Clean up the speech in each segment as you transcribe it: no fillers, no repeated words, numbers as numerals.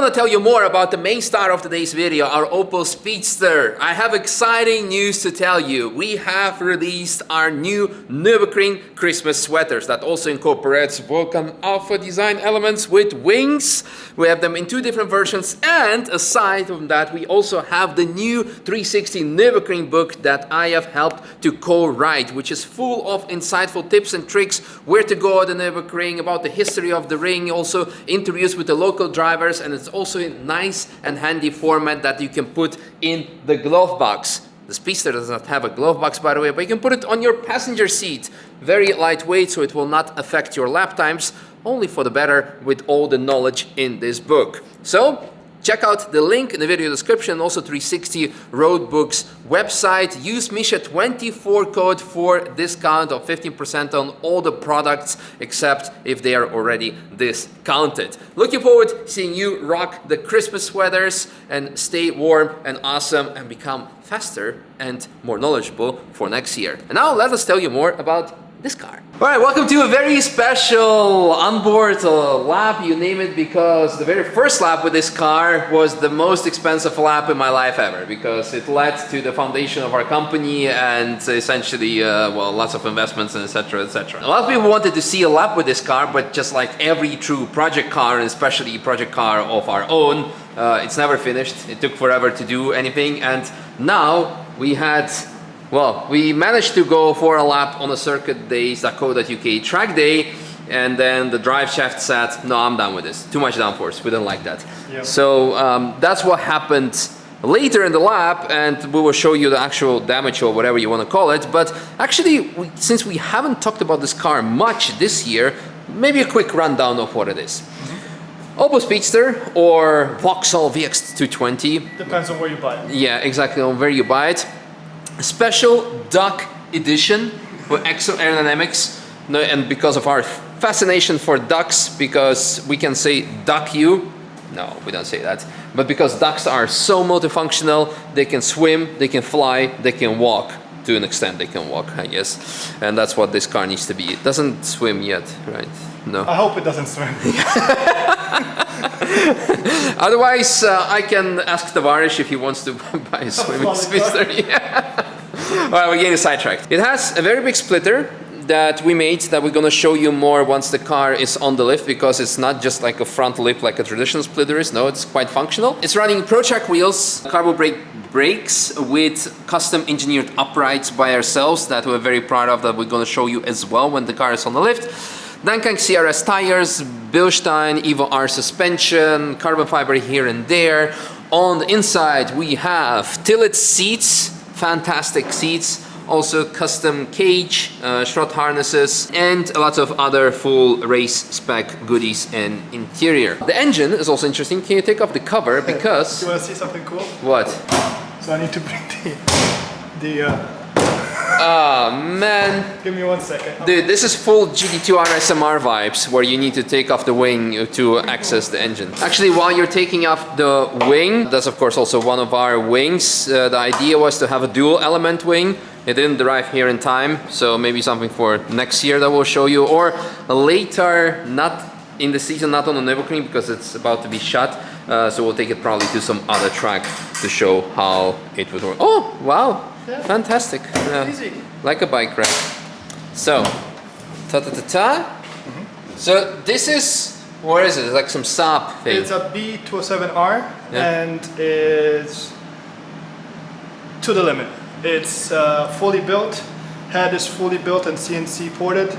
want to tell you more about the main star of today's video, our Opel Speedster. I have exciting news to tell you. We have released our new Nürburgring Christmas Sweaters that also incorporates Vulcan Alpha design elements with wings. We have them in two different versions, and aside from that, we also have the new 360 Nürburgring book that I have helped to co-write, which is full of insightful tips and tricks, where to go at the Nürburgring, about the history of the ring, also interviews with the local drivers, and it's also in nice and handy format that you can put in the glove box. The Speedster does not have a glove box, by the way, but you can put it on your passenger seat. Very lightweight, so it will not affect your lap times, only for the better with all the knowledge in this book. So check out the link in the video description, also 360 Road Book's website. Use Misha 24 code for discount of 15% on all the products, except if they are already discounted. Looking forward to seeing you rock the Christmas sweaters and stay warm and awesome and become faster and more knowledgeable for next year. And now let us tell you more about this car. All right, welcome to a very special onboard lap, you name it, because the very first lap with this car was the most expensive lap in my life ever, because it led to the foundation of our company and essentially, well, lots of investments and etc, etc. A lot of people wanted to see a lap with this car, but just like every true project car, and especially project car of our own, it's never finished. It took forever to do anything, and now we had, well, we managed to go for a lap on a circuit days, UK track day, and then the drive shaft said, no, I'm done with this. Too much downforce. We don't like that. Yep. So that's what happened later in the lap, and we will show you the actual damage or whatever you want to call it. But actually, since we haven't talked about this car much this year, maybe a quick rundown of what it is. Opel Speedster or Vauxhall VX220. Depends on where you buy it. Yeah, exactly, on where you buy it. Special duck edition with exo aerodynamics, and because of our fascination for ducks, because we can say duck you, no, we don't say that, but because ducks are so multifunctional, they can swim, they can fly, they can walk. To an extent they can walk, I guess, and that's what this car needs to be. It doesn't swim yet, right? No. I hope it doesn't swim. Otherwise, I can ask Tavares if he wants to buy a swimming Speedster. Yeah. Well, we're getting sidetracked. It has a very big splitter that we made that we're going to show you more once the car is on the lift, because it's not just like a front lip like a traditional splitter is. No, it's quite functional. It's running ProTrack wheels, carbo brake brakes with custom engineered uprights by ourselves that we're very proud of, that we're going to show you as well when the car is on the lift. Nankang CRS tires, Bilstein Evo R suspension, carbon fiber here and there. On the inside we have tilted seats, fantastic seats, also custom cage, strut harnesses, and a lot of other full race spec goodies and interior. The engine is also interesting. Can you take off the cover, because... You want to see something cool? What? So I need to bring Oh man. Give me 1 second. Dude, this is full GT2 RSMR vibes, where you need to take off the wing to access the engine. Actually, while you're taking off the wing, that's of course also one of our wings. The idea was to have a dual element wing. It didn't arrive here in time, so maybe something for next year that we'll show you, or later, not in the season, not on the Nürburgring, because it's about to be shut. So we'll take it probably to some other track to show how it would work. Oh, wow. Yeah. Fantastic. Easy. Like a bike rack. So, So this is, what is it? It's like some Saab thing. It's a B207R, and it's to the limit. It's fully built. Head is fully built and CNC ported.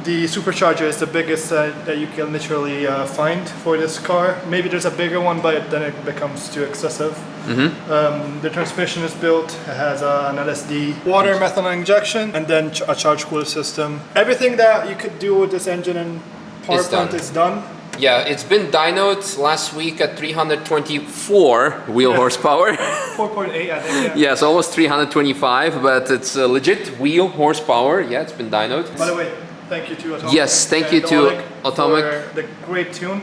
The supercharger is the biggest that you can literally find for this car. Maybe there's a bigger one, but then it becomes too excessive. The transmission is built. It has an LSD, water methanol injection, and then a charge cooler system. Everything that you could do with this engine and power plant is done. Yeah, it's been dynoed last week at 324 wheel horsepower. 4.8, I think. Yeah, so almost 325, but it's legit wheel horsepower. Yeah, it's been dynoed. By the way, thank you to Atomic. Yes, thank you to Atomic for the great tune.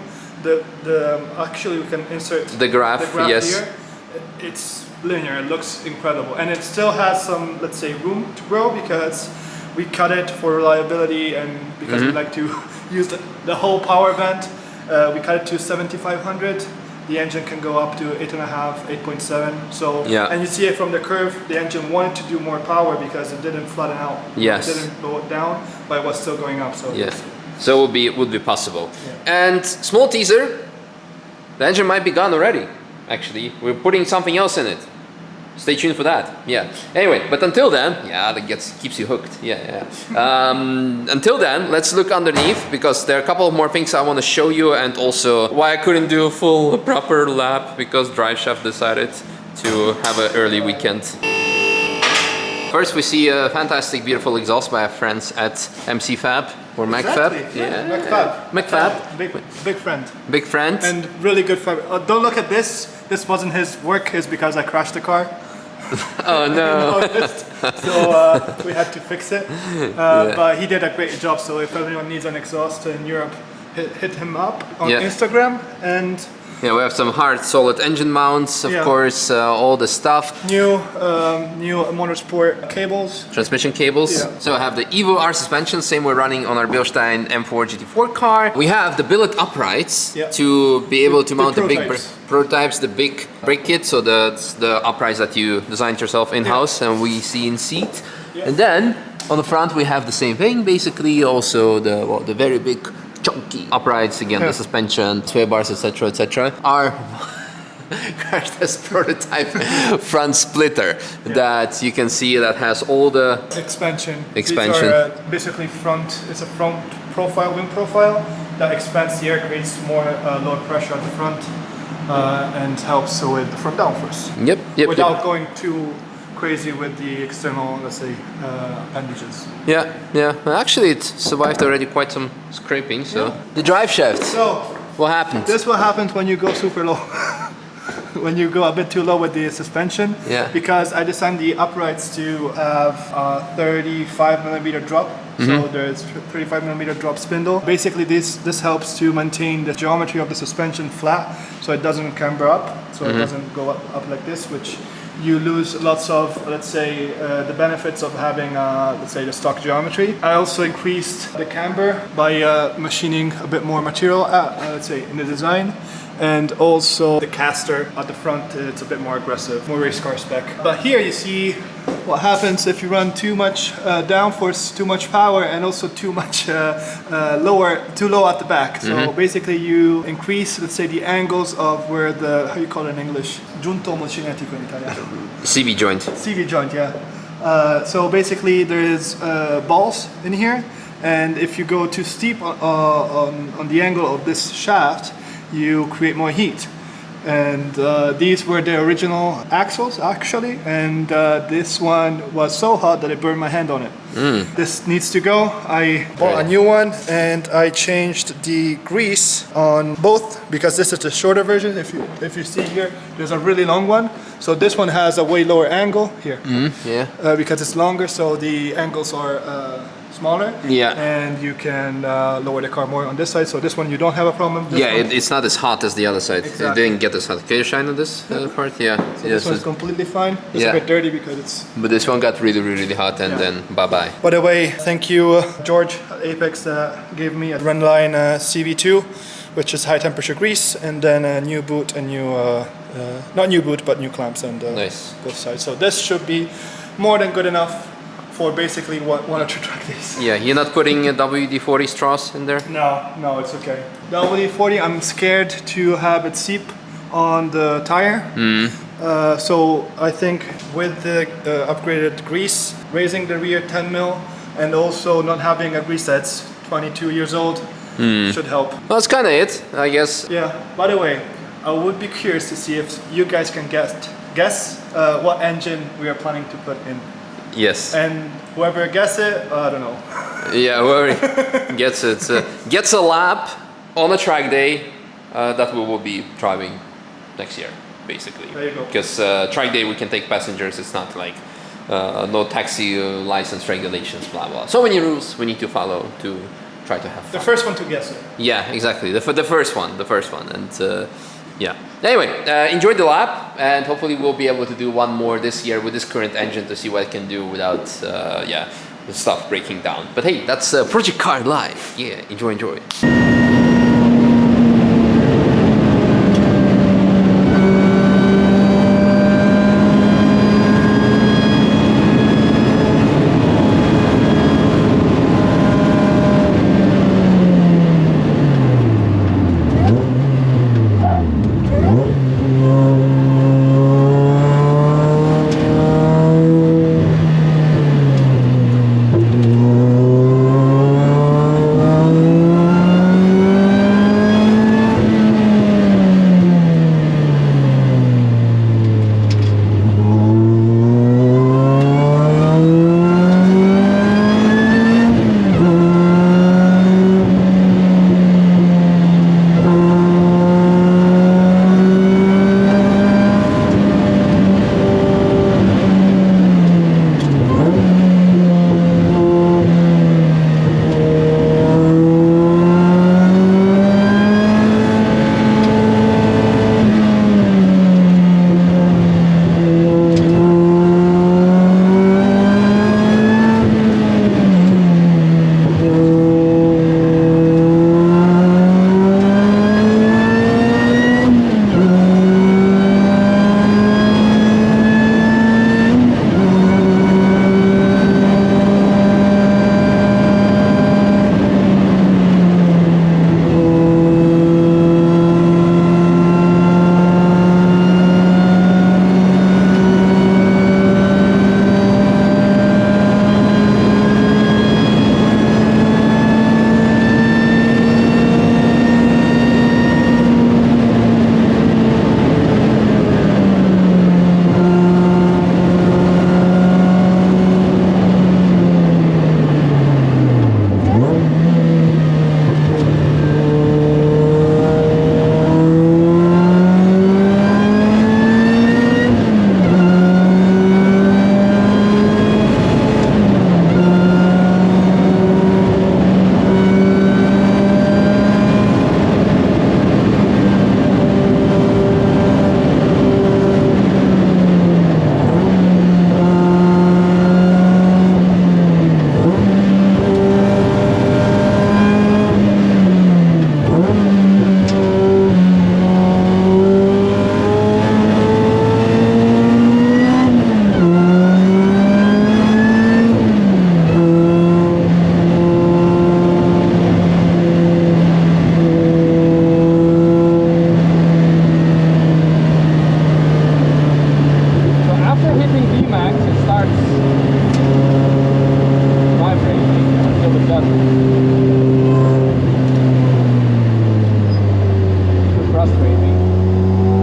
Actually, we can insert the graph yes. Here. It's linear. It looks incredible, and it still has some, let's say, room to grow, because we cut it for reliability and because we like to use the whole power vent. We cut it to 7500 the engine can go up to 8.5, 8.7. So, Yeah. and you see it from the curve, the engine wanted to do more power because it didn't flatten out. Yes. It didn't blow it down, but it was still going up. So Yeah. So it would be possible. Yeah. And small teaser, the engine might be gone already. Actually, we're putting something else in it. Stay tuned for that. Yeah. Anyway, but until then, yeah, that keeps you hooked. Yeah, yeah. Until then, let's look underneath because there are a couple of more things I want to show you, and also why I couldn't do a full proper lap because Drive Chef decided to have an early weekend. First, we see a fantastic, beautiful exhaust by our friends at MC Fab or MacFab. Exactly. Yeah. MacFab. MacFab. Big friend. Big friend. And really good friend. Don't look at this. This wasn't his work. It's because I crashed the car. Oh no. So we had to fix it. But he did a great job. So if anyone needs an exhaust in Europe, hit him up on Instagram. And yeah, we have some hard, solid engine mounts, of course, all the stuff. New motorsport cables. Transmission cables. Yeah. So I have the Evo R suspension, same we're running on our Bilstein M4 GT4 car. We have the billet uprights to be able to mount the big prototypes, the big brake kit. So that's the uprights that you designed yourself in-house and we see in seat. And then on the front we have the same thing, basically also the very big chunky uprights, again the suspension, sway bars, etc, etc. Our test prototype front splitter that you can see that has all the expansion. These are basically front. It's a front profile, wing profile that expands the air, creates more lower pressure at the front, and helps with the front downforce. Yep. Without going too crazy with the external, let's say, appendages. Yeah. Actually, it survived already quite some scraping. So the drive shaft. So what happened? This what happens when you go super low. When you go a bit too low with the suspension. Yeah. Because I designed the uprights to have a 35mm drop. So there's 35mm drop spindle. Basically, this helps to maintain the geometry of the suspension flat, so it doesn't camber up, so it doesn't go up like this, which you lose lots of, let's say, the benefits of having, let's say, the stock geometry. I also increased the camber by machining a bit more material, let's say, in the design. And also the caster at the front, it's a bit more aggressive, more race car spec. But here you see what happens if you run too much downforce, too much power, and also too much too low at the back. So basically you increase, let's say, the angles of where the, how you call it in English? Giunto mocinetico in Italiano. CV joint. CV joint, yeah. So basically there is balls in here, and if you go too steep on the angle of this shaft, you create more heat. And these were the original axles actually, and this one was so hot that it burned my hand on it. This needs to go. I bought a new one and I changed the grease on both because this is the shorter version. If you see here, there's a really long one. So this one has a way lower angle here. Because it's longer, so the angles are smaller, and you can lower the car more on this side. So this one you don't have a problem. It's not as hot as the other side. Exactly. It didn't get as hot. Can you shine on this part? Yeah. So this one's completely fine. It's a bit dirty because it's... But this one got really, really hot, and then bye-bye. By the way, thank you, George at Apex, gave me a Runline CV2, which is high temperature grease, and then a new boot and new, not new boot, but new clamps and both sides. So this should be more than good enough for basically one or two track days. Yeah, you're not putting a WD-40 straws in there? No, it's okay. WD-40, I'm scared to have it seep on the tire. So I think with the upgraded grease, raising the rear 10 mil, and also not having a grease that's 22 years old should help. Well, that's kind of it, I guess. Yeah, by the way, I would be curious to see if you guys can guess what engine we are planning to put in. Yes. And whoever gets it, I don't know. Yeah, whoever gets it, gets a lap on a track day that we will be driving next year, basically. There you go. Because track day we can take passengers, it's not like no taxi license regulations, blah blah. So many rules we need to follow to try to have fun. The first one to guess it. Yeah, exactly. The first one, and yeah. Anyway, enjoy the lap, and hopefully we'll be able to do one more this year with this current engine to see what it can do without, the stuff breaking down. But hey, that's Project Car Live. Yeah, enjoy.